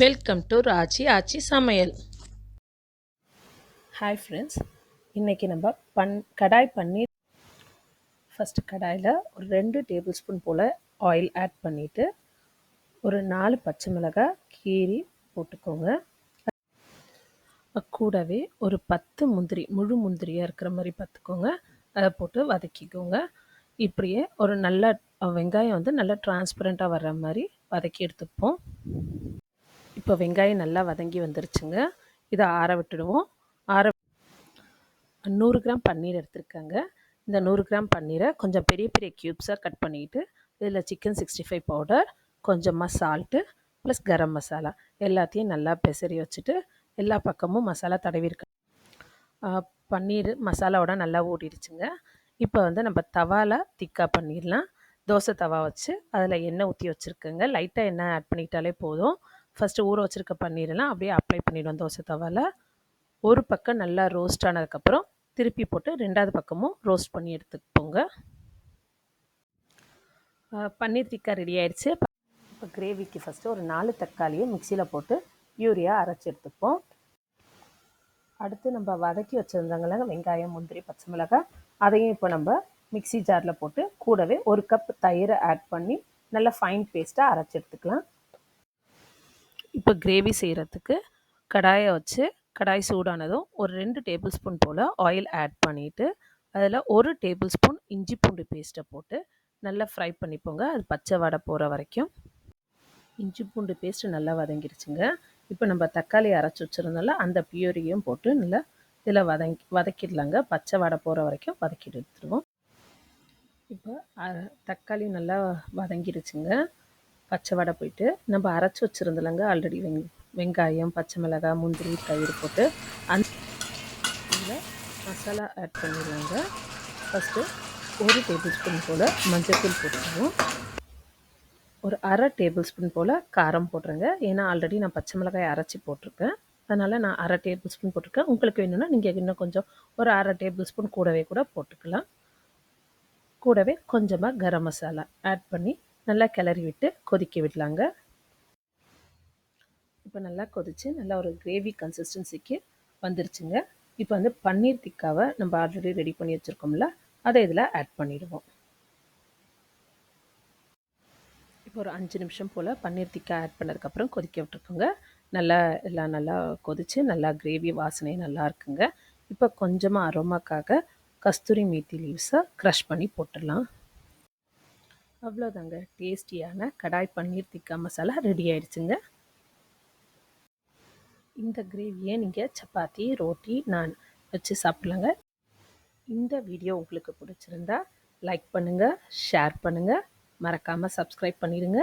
Welcome to ராச்சி ஆச்சி சமையல். Hi friends, இன்றைக்கி நம்ம கடாய் பன்னீர். ஃபஸ்ட்டு கடாயில் ஒரு 2 டேபிள் ஸ்பூன் போல் ஆயில் ஆட் பண்ணிவிட்டு ஒரு 4 பச்சை மிளகாய் கீரி போட்டுக்கோங்க. கூடவே ஒரு 10 முந்திரி, முழு முந்திரியாக இருக்கிற மாதிரி பார்த்துக்கோங்க. அதை போட்டு வதக்கிக்கோங்க. இப்படியே ஒரு நல்ல வெங்காயம் வந்து நல்லா டிரான்ஸ்பரண்ட்டாக வர்ற மாதிரி வதக்கி எடுத்துப்போம். இப்போ வெங்காயம் நல்லா வதங்கி வந்துருச்சுங்க. இதை ஆற விட்டுடுவோம். 100 கிராம் பன்னீர் எடுத்துருக்காங்க. இந்த 100 கிராம் பன்னீரை கொஞ்சம் பெரிய பெரிய க்யூப்ஸாக கட் பண்ணிவிட்டு இதில் சிக்கன் 65 பவுடர், கொஞ்சமாக சால்ட்டு ப்ளஸ் கரம் மசாலா எல்லாத்தையும் நல்லா பெசரி வச்சுட்டு எல்லா பக்கமும் மசாலா தடவிருக்க. பன்னீர் மசாலாவோட நல்லா ஓடிடுச்சுங்க. இப்போ வந்து நம்ம தவாவில் திக்கா பண்ணிடலாம். தோசை தவா வச்சு அதில் எண்ணெய் ஊற்றி வச்சுருக்கேங்க. லைட்டாக எண்ணெய் ஆட் பண்ணிட்டாலே போதும். ஃபஸ்ட்டு ஊற வச்சுருக்க பன்னீரெல்லாம் அப்படியே அப்ளை பண்ணிவிடுவோம் தோசை தவாவில். ஒரு பக்கம் நல்லா ரோஸ்ட் ஆனதுக்கப்புறம் திருப்பி போட்டு 2வது பக்கமும் ரோஸ்ட் பண்ணி எடுத்துப்போங்க. பன்னீர் டிக்கா ரெடி ஆயிடுச்சு. இப்போ கிரேவிக்கு ஃபஸ்ட்டு ஒரு 4 தக்காளியை மிக்சியில் போட்டு யூரியா அரைச்சி எடுத்துப்போம். அடுத்து நம்ம வதக்கி வச்சுருந்தாங்கள வெங்காயம், முந்திரி, பச்சை மிளகாய், அதையும் இப்போ நம்ம மிக்சி ஜாரில் போட்டு கூடவே 1 கப் தயிரை ஆட் பண்ணி நல்லா ஃபைன் பேஸ்ட்டாக அரைச்சி எடுத்துக்கலாம். இப்போ கிரேவி செய்கிறதுக்கு கடாயை வச்சு கடாய் சூடானதும் ஒரு 2 டேபிள் ஸ்பூன் போல் ஆயில் ஆட் பண்ணிவிட்டு அதில் 1 டேபிள் ஸ்பூன் இஞ்சி பூண்டு பேஸ்ட்டை போட்டு நல்லா ஃப்ரை பண்ணிப்போங்க. அது பச்சை வடை போகிற வரைக்கும். இஞ்சி பூண்டு பேஸ்ட்டு நல்லா வதங்கிடுச்சுங்க. இப்போ நம்ம தக்காளி அரைச்சி வச்சுருந்தோம்ல அந்த பியூரியும் போட்டு நல்லா இதில் வதக்கிடலாங்க. பச்சை வடை போகிற வரைக்கும் வதக்கிட்டு எடுத்துருவோம். இப்போ தக்காளி நல்லா வதங்கிடுச்சுங்க. பச்சை வடை போயிட்டு நம்ம அரைச்சி வச்சுருந்தோம்லங்க ஆல்ரெடி வெங்காயம், பச்சை மிளகாய், முந்திரி, தயிர் போட்டு அந்த இதில் மசாலா ஆட் பண்ணிடுவாங்க. ஃபஸ்ட்டு 1 டேபிள் ஸ்பூன் போல் மஞ்சள்தூள் போட்டுருவோம். ஒரு அரை டேபிள் ஸ்பூன் போல் காரம் போட்டுருங்க. ஏன்னா ஆல்ரெடி நான் பச்சை மிளகாய் அரைச்சி போட்டிருக்கேன். அதனால் நான் அரை டேபிள் ஸ்பூன் போட்டிருக்கேன். உங்களுக்கு வேணும்னா நீங்கள் இன்னும் கொஞ்சம் ஒரு அரை டேபிள் ஸ்பூன் கூடவே கூட போட்டுக்கலாம். கூடவே கொஞ்சமாக கரம் மசாலா ஆட் பண்ணி நல்லா கிளறி விட்டு கொதிக்க விடலாங்க. இப்போ நல்லா கொதித்து நல்லா ஒரு கிரேவி கன்சிஸ்டன்சிக்கு வந்துருச்சுங்க. இப்போ வந்து பன்னீர் டிக்காவை நம்ம ஆல்ரெடி ரெடி பண்ணி வச்சுருக்கோம்ல, அதை இதில் ஆட் பண்ணிவிடுவோம். இப்போ ஒரு 5 நிமிஷம் போல் பன்னீர் டிக்கா ஆட் பண்ணதுக்கப்புறம் கொதிக்க விட்டுருக்குங்க. எல்லாம் நல்லா கொதித்து நல்லா கிரேவி வாசனை நல்லா இருக்குங்க. இப்போ கொஞ்சமாக அரோமாக்காக கஸ்தூரி மேத்தி லீவ்ஸை க்ரஷ் பண்ணி போட்டுடலாம். அவ்வளோதாங்க, டேஸ்டியான கடாய் பன்னீர் டிக்கா மசாலா ரெடி ஆயிடுச்சுங்க. இந்த கிரேவியை நீங்கள் சப்பாத்தி, ரோட்டி, நான் வச்சு சாப்பிட்லாங்க. இந்த வீடியோ உங்களுக்கு பிடிச்சிருந்தா லைக் பண்ணுங்கள், ஷேர் பண்ணுங்கள், மறக்காமல் சப்ஸ்கிரைப் பண்ணிடுங்க.